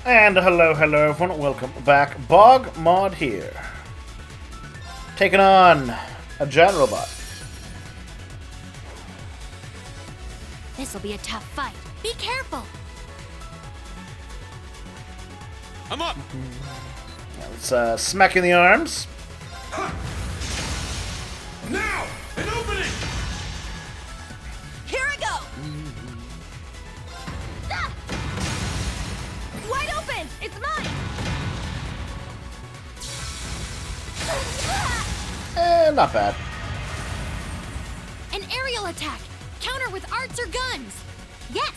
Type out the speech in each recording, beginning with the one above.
And hello everyone, welcome back. BogMod here. Taking on a giant robot. This'll be a tough fight. Be careful. I'm up. Let's smack in the arms. Now, an opening. Here I go. Ah! Wide open. It's mine. Not bad. An aerial attack. Counter with arts or guns. Yes.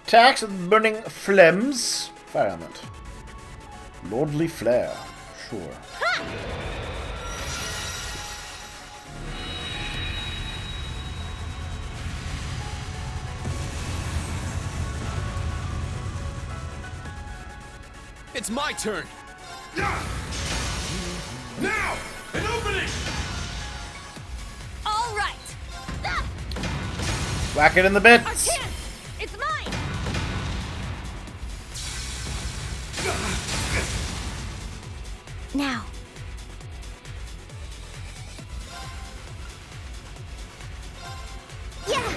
Attacks with burning flames. Fire element. Lordly flare. Sure. Ha! It's my turn. Now, an opening. All right. Ah! Whack it in the Our bits. chance. It's mine. Now. Yeah.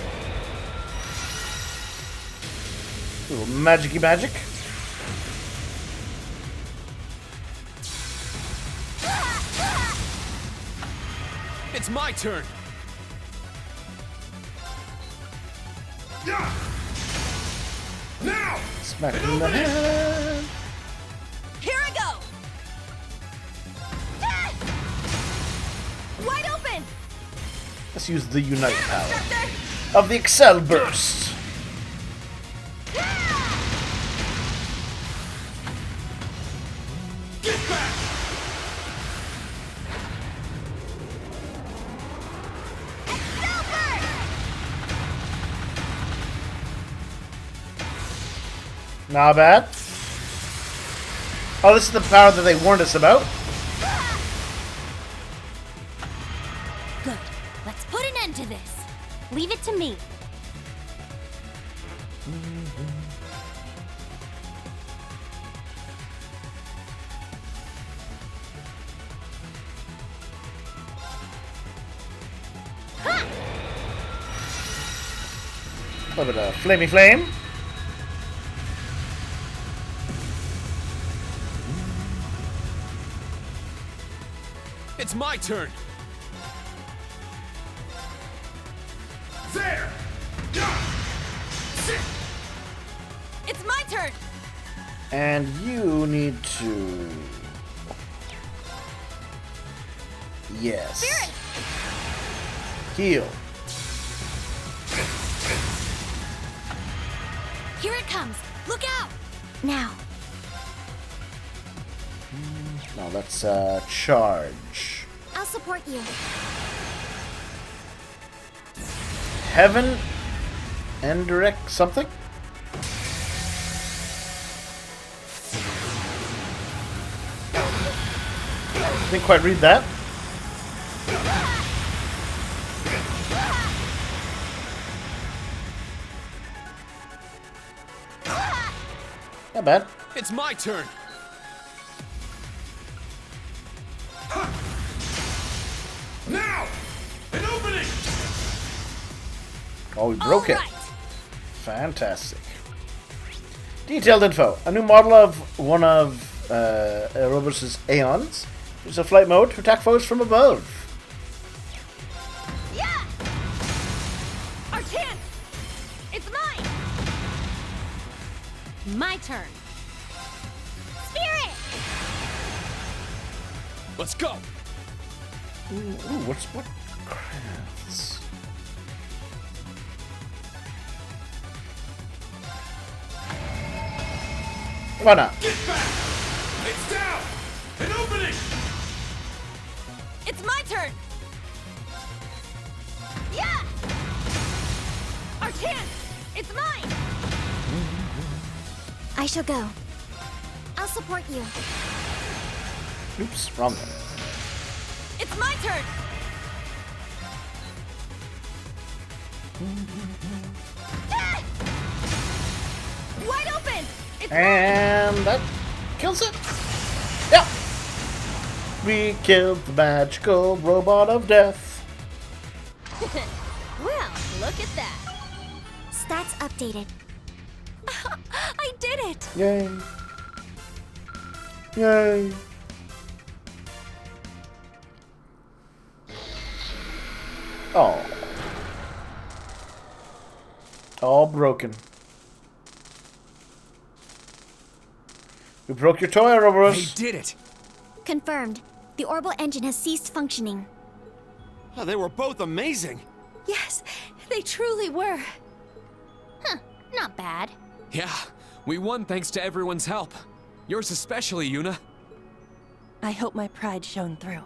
Little magicy magic. It's my turn. Now, Smack it in the head. Here I go. Ah! Wide open. Let's use the unite power Disruptor. of the Excel burst. Ah! get back. Silver. Not bad. Oh, this is the power that they warned us about. Good. Let's put an end to this. Leave it to me. Ha! A little bit of flamey flame. It's my turn. There. Sit. It's my turn. And you need to... Yes. Spirit. Heal. Here it comes. Look out. Now. Now let's charge. I'll support you. Heaven and direct something? Didn't quite read that. Not bad. It's my turn. Now, an opening. Oh, we broke it. All right. Fantastic. Detailed info. A new model of one of Aerobus's Aeons. There's a flight mode to attack foes from above. Yeah. Our chance. It's mine. My turn. Spirit. Let's go. Ooh, what crafts? Why not? Get back. It's down. An opening. It's my turn. Yeah. Our chance. It's mine. I shall go. I'll support you. Oops, wrong one. It's my turn. Ah! wide open! It's And that kills it. Yep. We killed the magical robot of death. Well, look at that. Stats updated. I did it! Yay. Yay. Oh. All broken. We broke your toy, Ouroboros. They did it. Confirmed. The orbital engine has ceased functioning. Oh, they were both amazing. Yes, they truly were. Huh, not bad. Yeah, we won thanks to everyone's help. Yours especially, Yuna. I hope my pride shone through.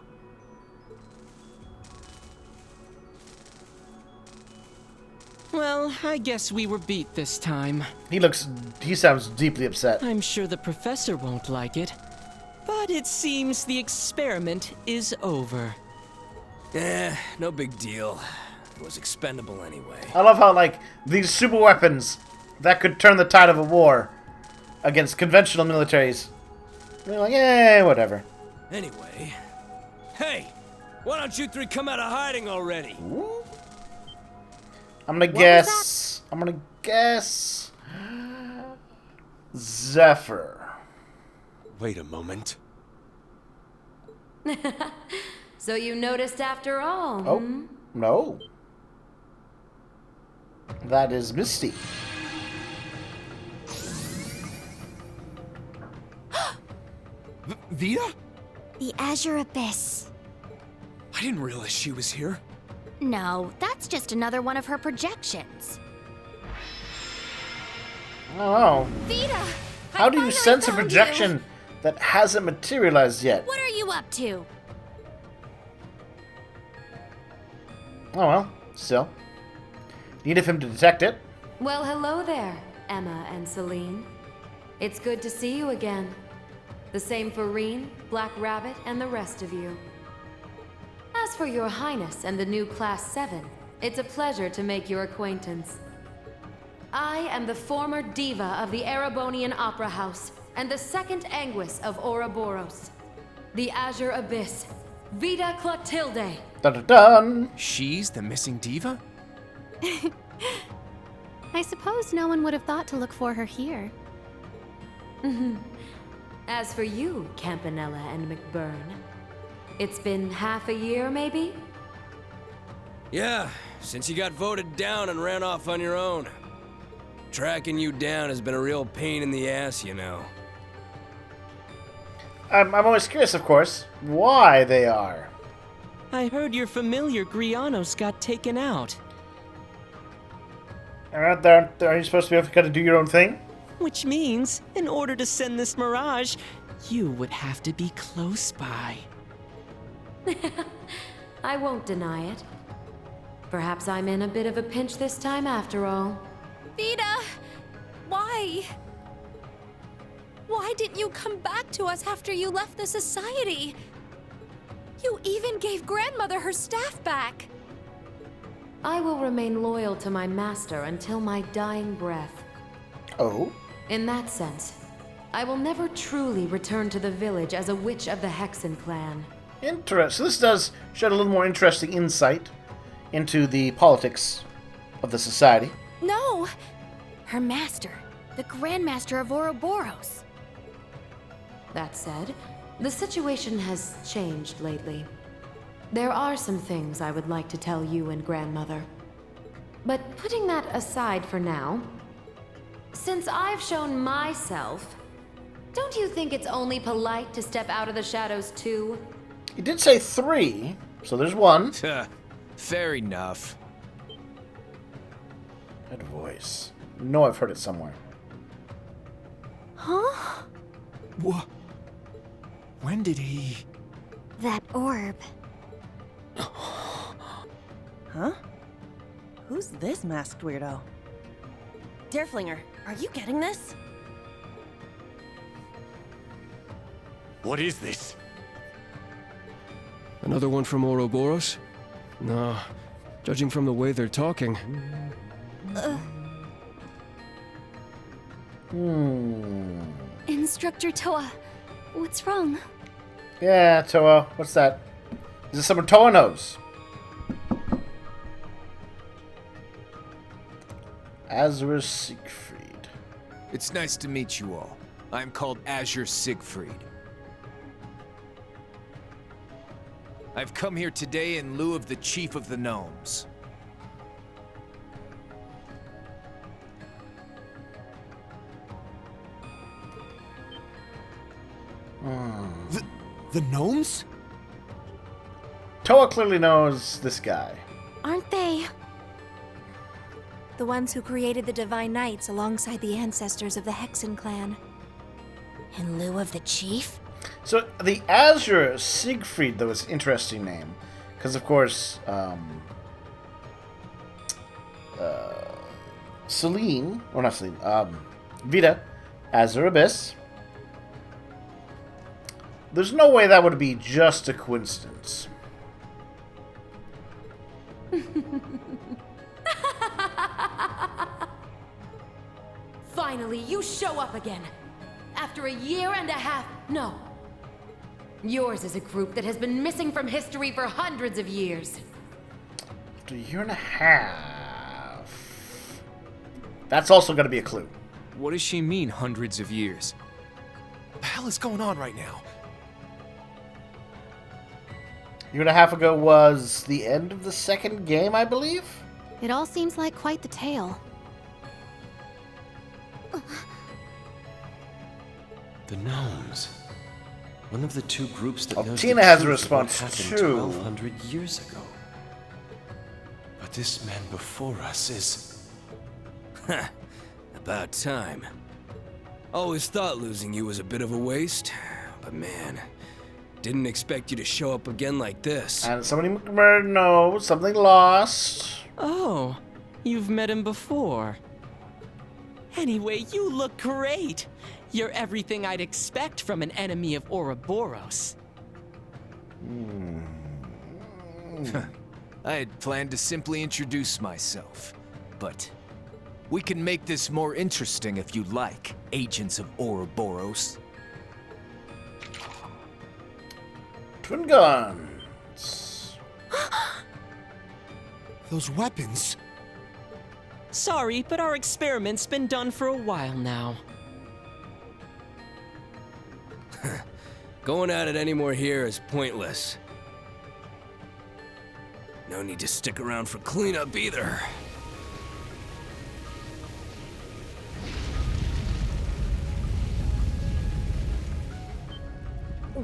Well, I guess we were beat this time. He sounds deeply upset. I'm sure the professor won't like it. But it seems the experiment is over. No big deal. It was expendable anyway. I love how, like, these super weapons that could turn the tide of a war against conventional militaries. They're like, yeah, whatever. Anyway. Hey! Why don't you three come out of hiding already? Ooh. I'm gonna guess Zephyr. Wait a moment. So you noticed after all, Oh, no. That is Misty. Vita? The Azure Abyss. I didn't realize she was here. No, that's just another one of her projections. Oh, Vita! how do you sense a found projection that hasn't materialized yet? What are you up to? Oh well, still. Need of him to detect it. well, hello there, Emma and Celine. It's good to see you again. The same for Reen, Black Rabbit, and the rest of you. As for your Highness and the new Class 7, it's a pleasure to make your acquaintance. I am the former diva of the Erebonian Opera House and the second Anguis of Ouroboros. The Azure Abyss, Vita Clotilde. Dun dun dun! She's the missing diva? I suppose no one would have thought to look for her here. As for you, Campanella and McBurn, it's been half a year, maybe? Yeah, since you got voted down and ran off on your own. Tracking you down has been a real pain in the ass, you know. I'm always curious, of course, why they are. I heard your familiar Grianos got taken out. Aren't you supposed to be able to kind of do your own thing? Which means, in order to send this mirage, you would have to be close by. I won't deny it. Perhaps I'm in a bit of a pinch this time after all. Vita! Why? Why didn't you come back to us after you left the society? You even gave grandmother her staff back. I will remain loyal to my master until my dying breath. Oh? In that sense, I will never truly return to the village as a witch of the Hexen clan. Interesting. This does shed a little more interesting insight into the politics of the society. No! Her master, the Grandmaster of Ouroboros. That said, the situation has changed lately. There are some things I would like to tell you and grandmother. But putting that aside for now, since I've shown myself, don't you think it's only polite to step out of the shadows too? He did say 3, so there's 1. Fair enough. That voice. No, I've heard it somewhere. Huh? What? When did he... That orb. Huh? Who's this masked weirdo? Dareflinger, are you getting this? What is this? Another one from Ouroboros? No. Judging from the way they're talking. Instructor Toa, what's wrong? Yeah, Toa. What's that? Is this someone Toa knows? Azure Siegfried. It's nice to meet you all. I'm called Azure Siegfried. I've come here today in lieu of the Chief of the Gnomes. The Gnomes? Toa clearly knows this guy. Aren't they the ones who created the Divine Knights alongside the ancestors of the Hexen clan? In lieu of the chief? So the Azure Siegfried, though, is an interesting name, because of course, Celine, or not Celine, Vita, Azure Abyss. There's no way that would be just a coincidence. Finally, you show up again. After a year and a half. No. Yours is a group that has been missing from history for hundreds of years. After a year and a half. That's also going to be a clue. What does she mean, hundreds of years? What the hell is going on right now? A year and a half ago was the end of the second game, I believe? It all seems like quite the tale. The Gnomes. One of the two groups that knows Tina the has a truth of what response happened too. 1,200 years ago. But this man before us is... About time. Always thought losing you was a bit of a waste, but man, didn't expect you to show up again like this. And somebody knows something lost. Oh, you've met him before. Anyway, you look great. You're everything I'd expect from an enemy of Ouroboros. I had planned to simply introduce myself, but we can make this more interesting if you like, agents of Ouroboros. Twin guns. Those weapons? Sorry, but our experiment's been done for a while now. Going at it anymore here is pointless. No need to stick around for cleanup either.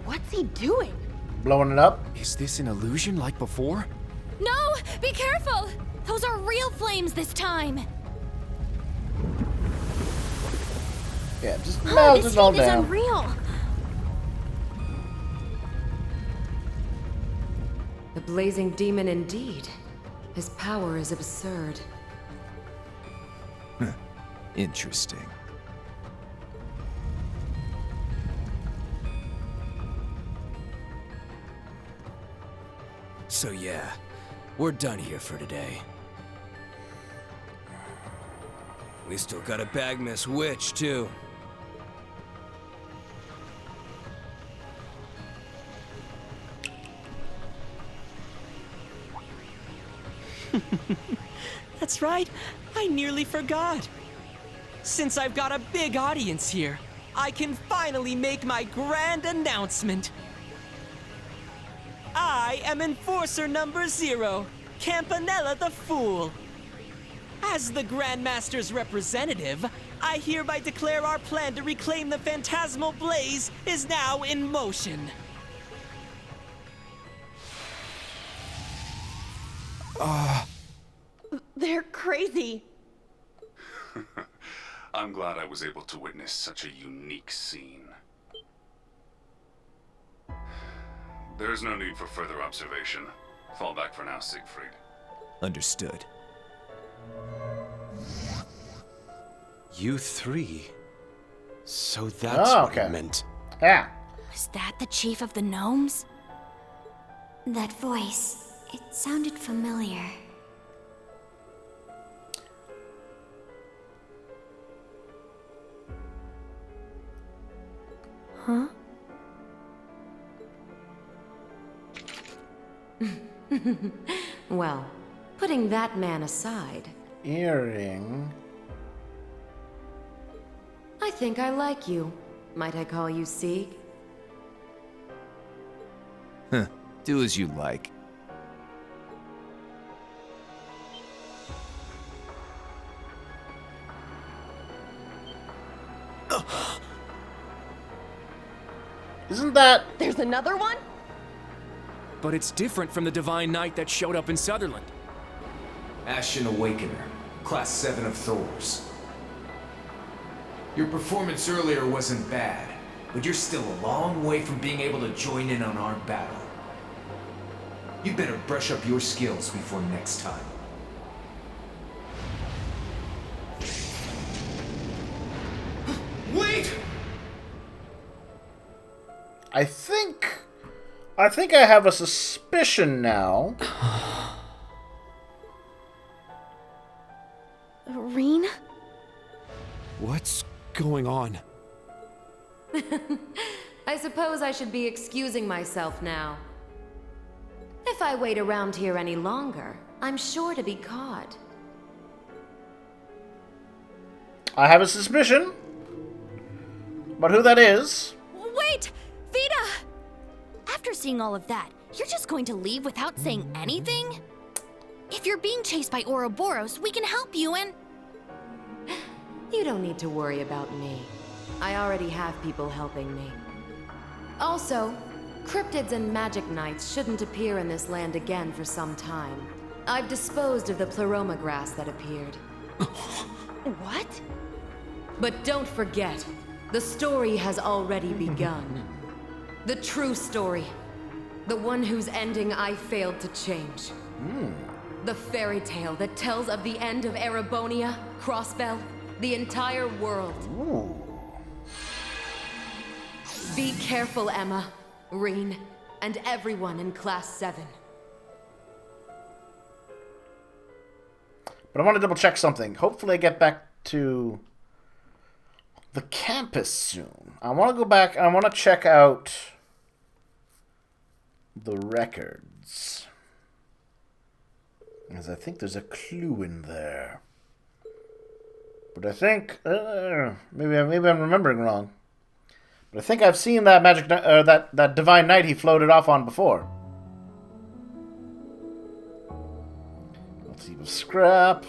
What's he doing? Blowing it up. Is this an illusion like before? No! Be careful! Those are real flames this time! Yeah, just Oh, melt this it all heat is down. unreal! The blazing demon indeed. His power is absurd. Interesting. So yeah, we're done here for today. We still gotta bag Miss Witch, too. That's right, I nearly forgot. Since I've got a big audience here, I can finally make my grand announcement. I am Enforcer number 0, Campanella the Fool. As the Grandmaster's representative, I hereby declare our plan to reclaim the Phantasmal Blaze is now in motion. They're crazy. I'm glad I was able to witness such a unique scene. There's no need for further observation. Fall back for now, Siegfried. Understood. You three. So that's what it meant. Yeah. Was that the chief of the Gnomes? That voice, it sounded familiar. Huh? Well, putting that man aside, Earring. I think I like you. Might I call you Sieg? Huh. Do as you like. Isn't that... There's another one? But it's different from the Divine Knight that showed up in Sutherland. Ashen Awakener, Class 7 of Thors. Your performance earlier wasn't bad, but you're still a long way from being able to join in on our battle. You better brush up your skills before next time. Wait! I think I have a suspicion now. Reen? What's going on? I suppose I should be excusing myself now. If I wait around here any longer, I'm sure to be caught. I have a suspicion. But who that is... Wait! Vita! After seeing all of that, you're just going to leave without saying anything? If you're being chased by Ouroboros, we can help you and... You don't need to worry about me. I already have people helping me. Also, cryptids and magic knights shouldn't appear in this land again for some time. I've disposed of the pleroma grass that appeared. What? But don't forget, the story has already begun. The true story. The one whose ending I failed to change. The fairy tale that tells of the end of Erebonia, Crossbell, the entire world. Ooh. Be careful, Emma, Reen, and everyone in Class 7. But I want to double check something. Hopefully I get back to the campus soon. I want to go back and I want to check out the records. Because I think there's a clue in there. But I think maybe I'm remembering wrong. But I think I've seen that that Divine Knight he floated off on before. Let's see, scrap.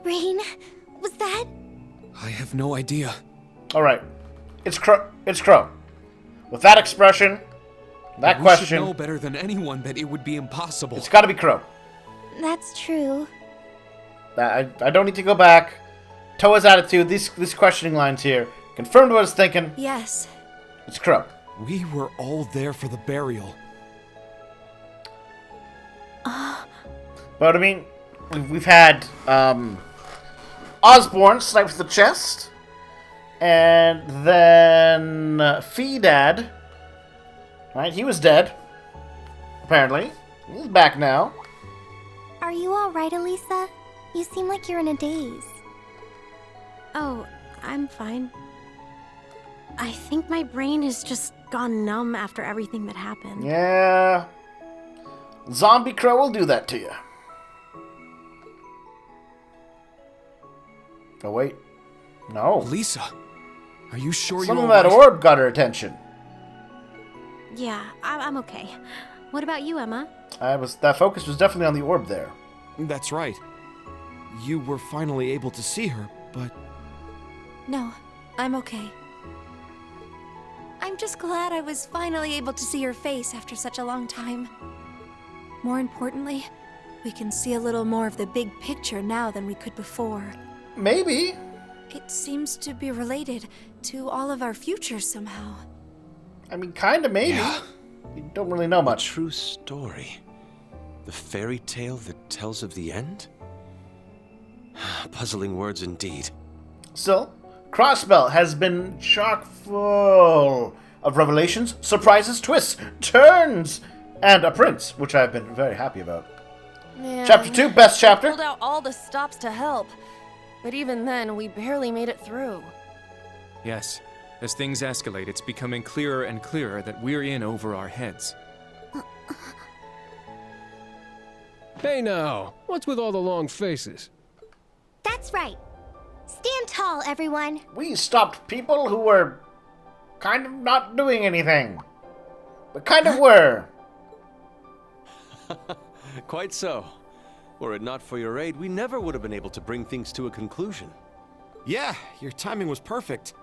Reen, was that? I have no idea. All right, it's Crow. It's Crow. With that expression, that question. We should know better than anyone that it would be impossible. It's got to be Crow. That's true. I don't need to go back. Toa's attitude, these questioning lines here, confirmed what I was thinking. Yes. It's Crow. We were all there for the burial. But I mean, we've had Osborne snipe the chest, and then Feedad. Right, he was dead. Apparently, he's back now. Are you all right, Elisa? You seem like you're in a daze. Oh, I'm fine. I think my brain has just gone numb after everything that happened. Yeah. Zombie Crow will do that to you. Oh, wait. No. Lisa, are you sure Some you're of that all right? orb got her attention. Yeah, I'm okay. What about you, Emma? That focus was definitely on the orb there. That's right. You were finally able to see her, but... No, I'm okay. I'm just glad I was finally able to see her face after such a long time. More importantly, we can see a little more of the big picture now than we could before. Maybe. It seems to be related to all of our futures somehow. I mean, kind of, maybe. Yeah. You don't really know much. True story. The fairy tale that tells of the end? Puzzling words indeed. Still, Crossbell has been chock full of revelations, surprises, twists, turns, and a prince, which I've been very happy about. Man, Chapter 2, best chapter. Pulled out all the stops to help. But even then, we barely made it through. Yes. As things escalate, it's becoming clearer and clearer that we're in over our heads. Hey now, what's with all the long faces? That's right. Stand tall, everyone. We stopped people who were kind of not doing anything. But kind of were. Quite so. Were it not for your aid, we never would have been able to bring things to a conclusion. Yeah, your timing was perfect.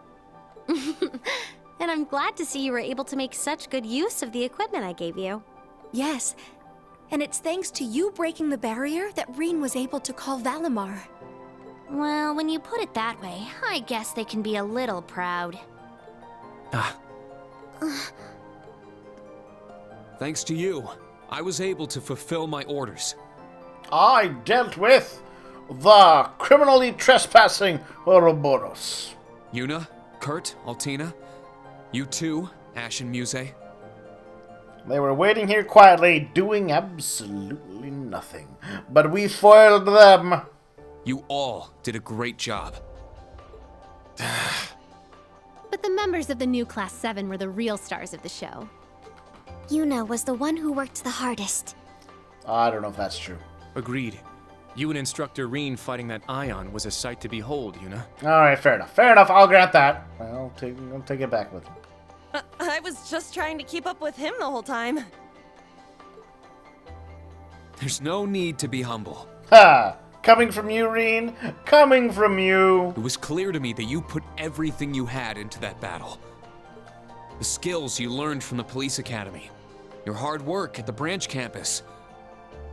And I'm glad to see you were able to make such good use of the equipment I gave you. Yes, and it's thanks to you breaking the barrier that Reen was able to call Valimar. Well, when you put it that way, I guess they can be a little proud. Thanks to you, I was able to fulfill my orders. I dealt with the criminally trespassing Ouroboros. Yuna, Kurt, Altina, you too, Ash and Muse. They were waiting here quietly, doing absolutely nothing. But we foiled them. You all did a great job. But the members of the new Class 7 were the real stars of the show. Yuna was the one who worked the hardest. I don't know if that's true. Agreed. You and Instructor Reen fighting that Ion was a sight to behold, Yuna. Alright, fair enough. Fair enough, I'll grant that. I'll take it back with me. I was just trying to keep up with him the whole time. There's no need to be humble. Ha! Coming from you, Reen. Coming from you. It was clear to me that you put everything you had into that battle. The skills you learned from the police academy, your hard work at the branch campus,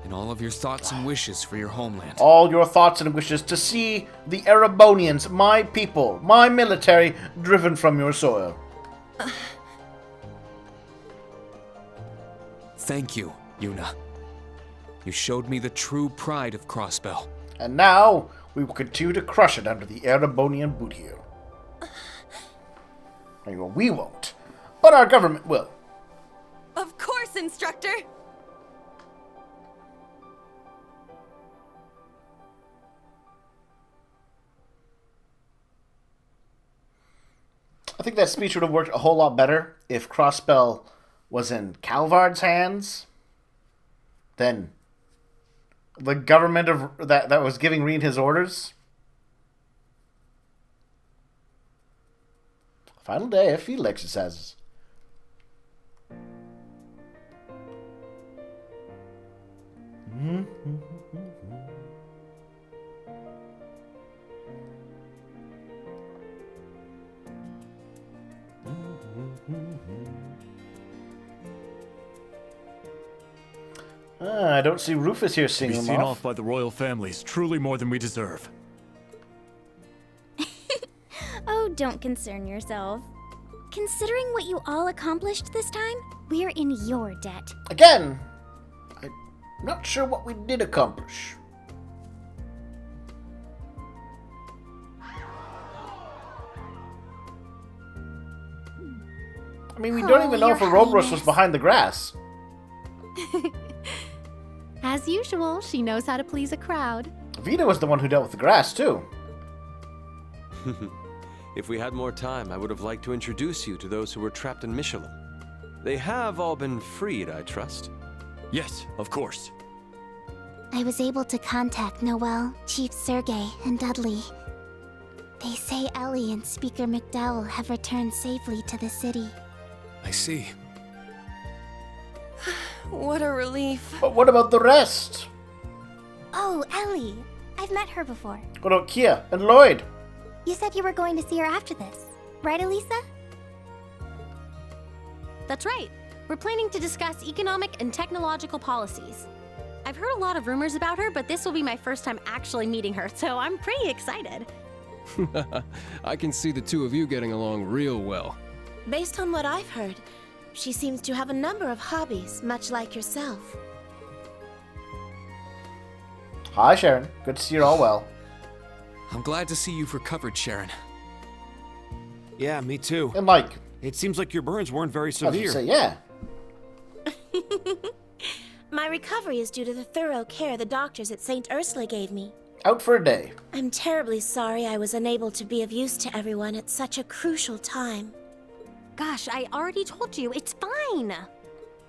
and all of your thoughts and wishes for your homeland. All your thoughts and wishes to see the Erebonians, my people, my military, driven from your soil. Thank you, Yuna. You showed me the true pride of Crossbell. And now, we will continue to crush it under the Erebonian boot heel. Well, we won't, but our government will. Of course, Instructor! I think that speech would have worked a whole lot better if Crossbell was in Calvard's hands than the government of that was giving Reen his orders. Final day of field exercises. I don't see Rufus here singing To be them seen off. off by the royal family is truly more than we deserve. Oh, don't concern yourself. Considering what you all accomplished this time, we're in your debt. Again, I'm not sure what we did accomplish. I mean, we don't even know if Ouroboros was behind the grass. As usual, she knows how to please a crowd. Vita was the one who dealt with the grass, too. If we had more time, I would have liked to introduce you to those who were trapped in Michelin. They have all been freed, I trust. Yes, of course. I was able to contact Noel, Chief Sergey, and Dudley. They say Ellie and Speaker McDowell have returned safely to the city. I see. What a relief. But what about the rest? Oh, Ellie. I've met her before. What about Kia and Lloyd? You said you were going to see her after this, right, Elisa? That's right. We're planning to discuss economic and technological policies. I've heard a lot of rumors about her, but this will be my first time actually meeting her, so I'm pretty excited. I can see the two of you getting along real well. Based on what I've heard, she seems to have a number of hobbies, much like yourself. Hi, Sharon. Good to see you all well. I'm glad to see you've recovered, Sharon. Yeah, me too. And Mike. It seems like your burns weren't very I was severe. gonna say, yeah. My recovery is due to the thorough care the doctors at St. Ursula gave me. Out for a day. I'm terribly sorry I was unable to be of use to everyone at such a crucial time. Gosh, I already told you, it's fine.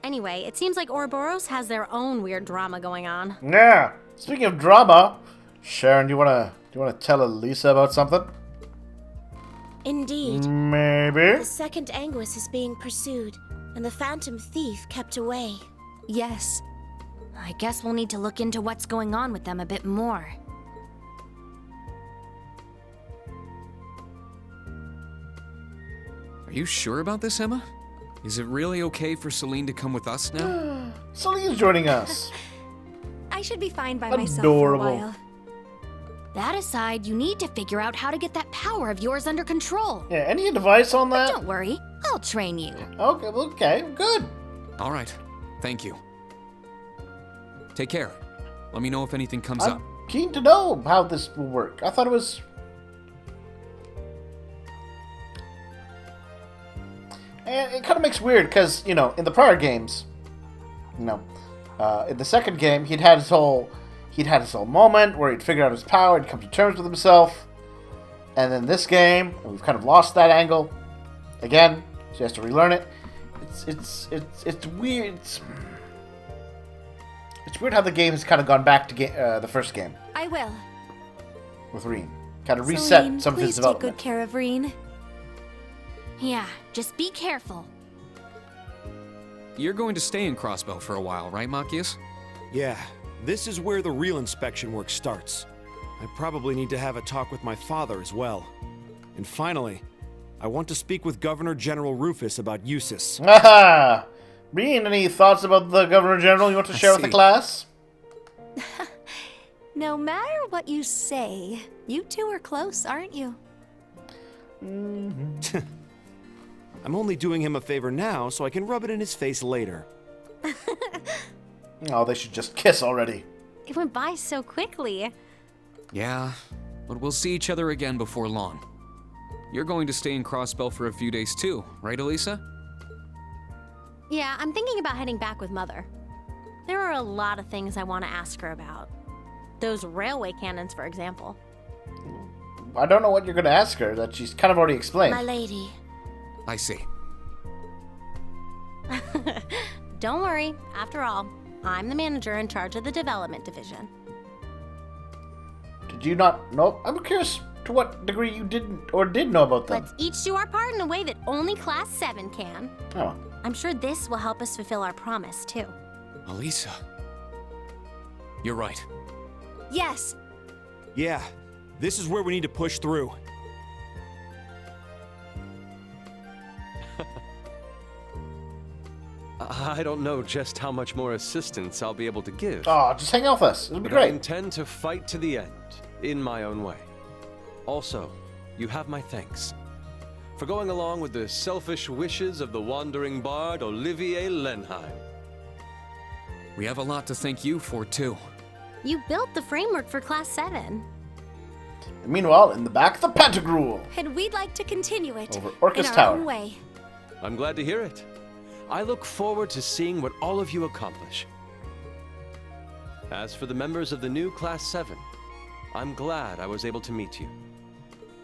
Anyway, it seems like Ouroboros has their own weird drama going on. Yeah. Speaking of drama, Sharon, do you wanna tell Elisa about something? Indeed. Maybe. The second Anguis is being pursued, and the Phantom Thief kept away. Yes. I guess we'll need to look into what's going on with them a bit more. Are you sure about this, Emma? Is it really okay for Celine to come with us now? Celine's joining us. I should be fine by myself Adorable. for a while. That aside, you need to figure out how to get that power of yours under control. Yeah, any advice on that? But don't worry, I'll train you. Okay, good. All right, thank you. Take care. Let me know if anything comes I'm up. keen to know how this will work. I thought it was... And it kind of makes weird, because, you know, in the prior games, you know, in the second game, he'd had his whole moment where he'd figured out his power, he'd come to terms with himself, and then this game, we've kind of lost that angle again, so he has to relearn it. It's weird. It's weird how the game has kind of gone back to the first game I will. with Reen. Kind of reset Celine, some of his please take development. good care of Reen. Yeah, just be careful. You're going to stay in Crossbow for a while, right, Machias? Yeah, this is where the real inspection work starts. I probably need to have a talk with my father as well. And finally, I want to speak with Governor General Rufus about Eustace. Aha! Reen, any thoughts about the Governor General you want to share with the class? No matter what you say, you two are close, aren't you? I'm only doing him a favor now so I can rub it in his face later. Oh, they should just kiss already. It went by so quickly. Yeah, but we'll see each other again before long. You're going to stay in Crossbell for a few days too, right, Elisa? Yeah, I'm thinking about heading back with Mother. There are a lot of things I want to ask her about. Those railway cannons, for example. I don't know what you're going to ask her that she's kind of already explained. My lady. I see. Don't worry, after all, I'm the manager in charge of the development division. Did you not know? I'm curious to what degree you didn't or did know about them. Let's each do our part in a way that only Class 7 can. Oh. I'm sure this will help us fulfill our promise, too. Elisa. You're right. Yes. Yeah, this is where we need to push through. I don't know just how much more assistance I'll be able to give. Oh, just hang out with us. It'll be But I great. intend to fight to the end, in my own way. Also, you have my thanks for going along with the selfish wishes of the wandering bard Olivier Lenheim. We have a lot to thank you for, too. You built the framework for Class 7. And meanwhile, in the back, the Pantagruel. And we'd like to continue it Over Orcus in our Tower. own way. I'm glad to hear it. I look forward to seeing what all of you accomplish. As for the members of the new Class 7, I'm glad I was able to meet you.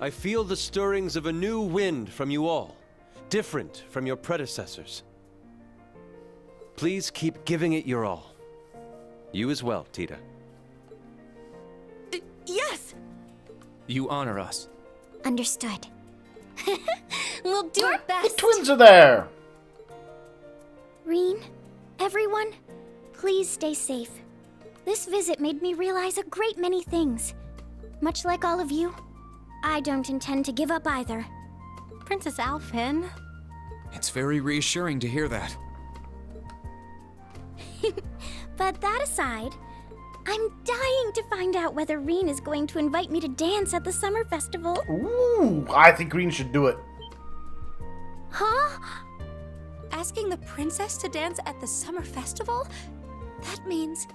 I feel the stirrings of a new wind from you all, different from your predecessors. Please keep giving it your all. You as well, Tita. Yes! You honor us. Understood. We'll do our best. The twins are there. Reen, everyone, please stay safe. This visit made me realize a great many things. Much like all of you, I don't intend to give up either. Princess Alphen. It's very reassuring to hear that. But that aside, I'm dying to find out whether Reen is going to invite me to dance at the summer festival. Ooh, I think Green should do it. Huh? Asking the princess to dance at the summer festival? That means...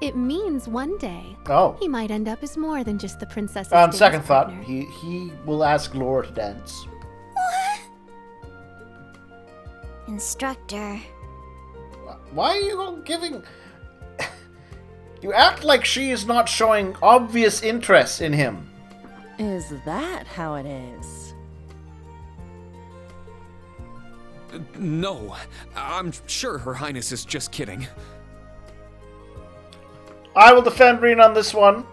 It means one day Oh. he might end up as more than just the princess's On dance second thought, partner. he will ask Laura to dance. Instructor. Why are you giving... You act like she is not showing obvious interest in him. Is that how it is? No, I'm sure Her Highness is just kidding. I will defend Reen on this one.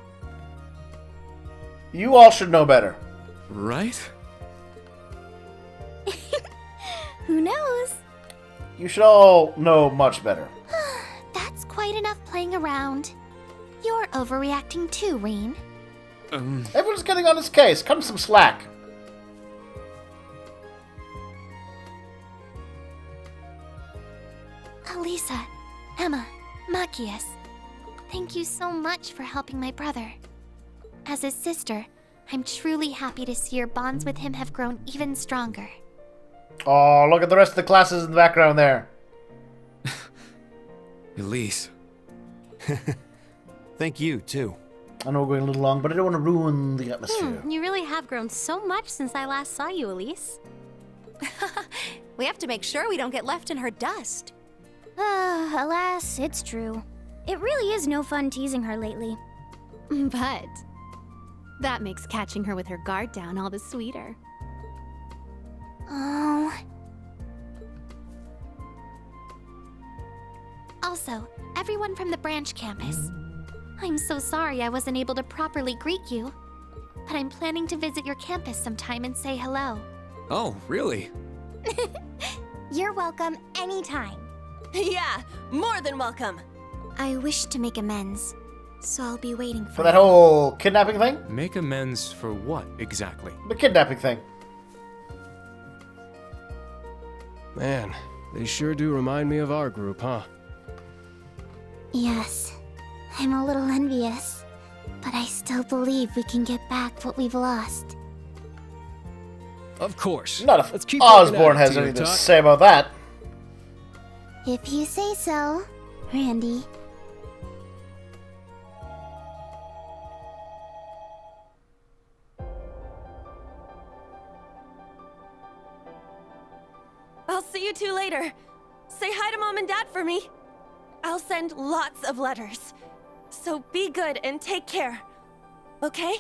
You all should know better. Right? Who knows? You should all know much better. That's quite enough playing around. You're overreacting too, Reen. Everyone's getting on his case. Cut him some slack. Alisa, Emma, Machias, thank you so much for helping my brother. As his sister, I'm truly happy to see your bonds with him have grown even stronger. Oh, look at the rest of the classes in the background there. Elise. Thank you, too. I know we're going a little long, but I don't want to ruin the atmosphere. You really have grown so much since I last saw you, Elise. We have to make sure we don't get left in her dust. Alas, it's true. It really is no fun teasing her lately. But that makes catching her with her guard down all the sweeter. Oh. Also, everyone from the branch campus. I'm so sorry I wasn't able to properly greet you. But I'm planning to visit your campus sometime and say hello. Oh, really? You're welcome anytime. Yeah, more than welcome. I wish to make amends, so I'll be waiting For that whole kidnapping thing? Make amends for what, exactly? The kidnapping thing. Man, they sure do remind me of our group, huh? Yes, I'm a little envious, but I still believe we can get back what we've lost. Of course. Not if Let's keep Osborne has anything to say about that. If you say so, Randy. I'll see you two later. Say hi to Mom and Dad for me. I'll send lots of letters. So be good and take care. Okay?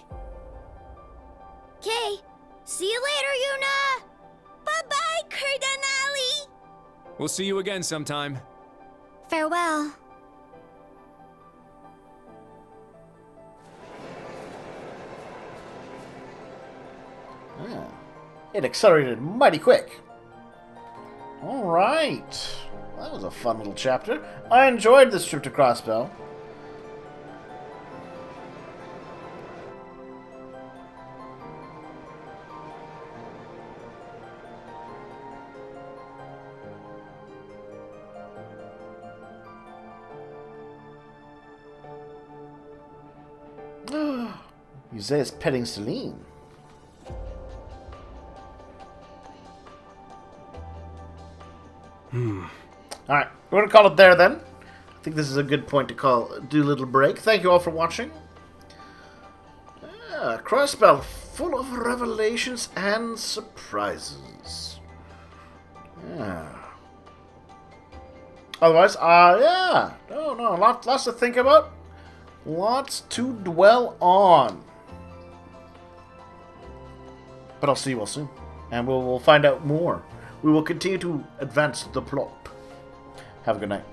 Okay. See you later, Yuna! Bye-bye, Cardinali! We'll see you again sometime. Farewell. Yeah. It accelerated mighty quick. Alright. That was a fun little chapter. I enjoyed this trip to Crossbell. Isaiah's petting Celine. Alright, we're going to call it there then. I think this is a good point to do a little break. Thank you all for watching. Crossbell, full of revelations and surprises. Yeah. Otherwise, yeah. No, lots to think about. Lots to dwell on. But I'll see you all soon. And we'll find out more. We will continue to advance the plot. Have a good night.